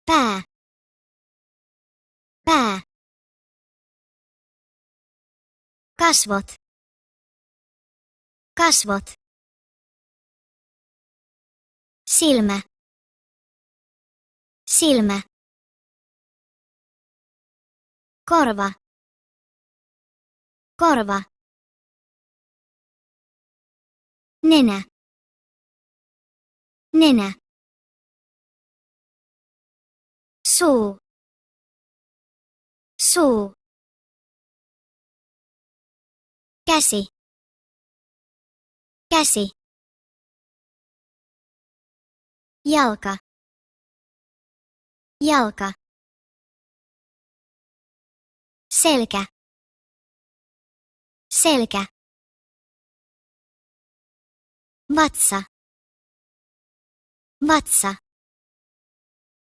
Pää. Pää. Kasvot. Kasvot. Silmä. Silmä. Korva. Korva. Nenä. Nenä. Suu. Suu. Käsi. Käsi. Jalka. Jalka. Selkä. Selkä. Vatsa. Vatsa.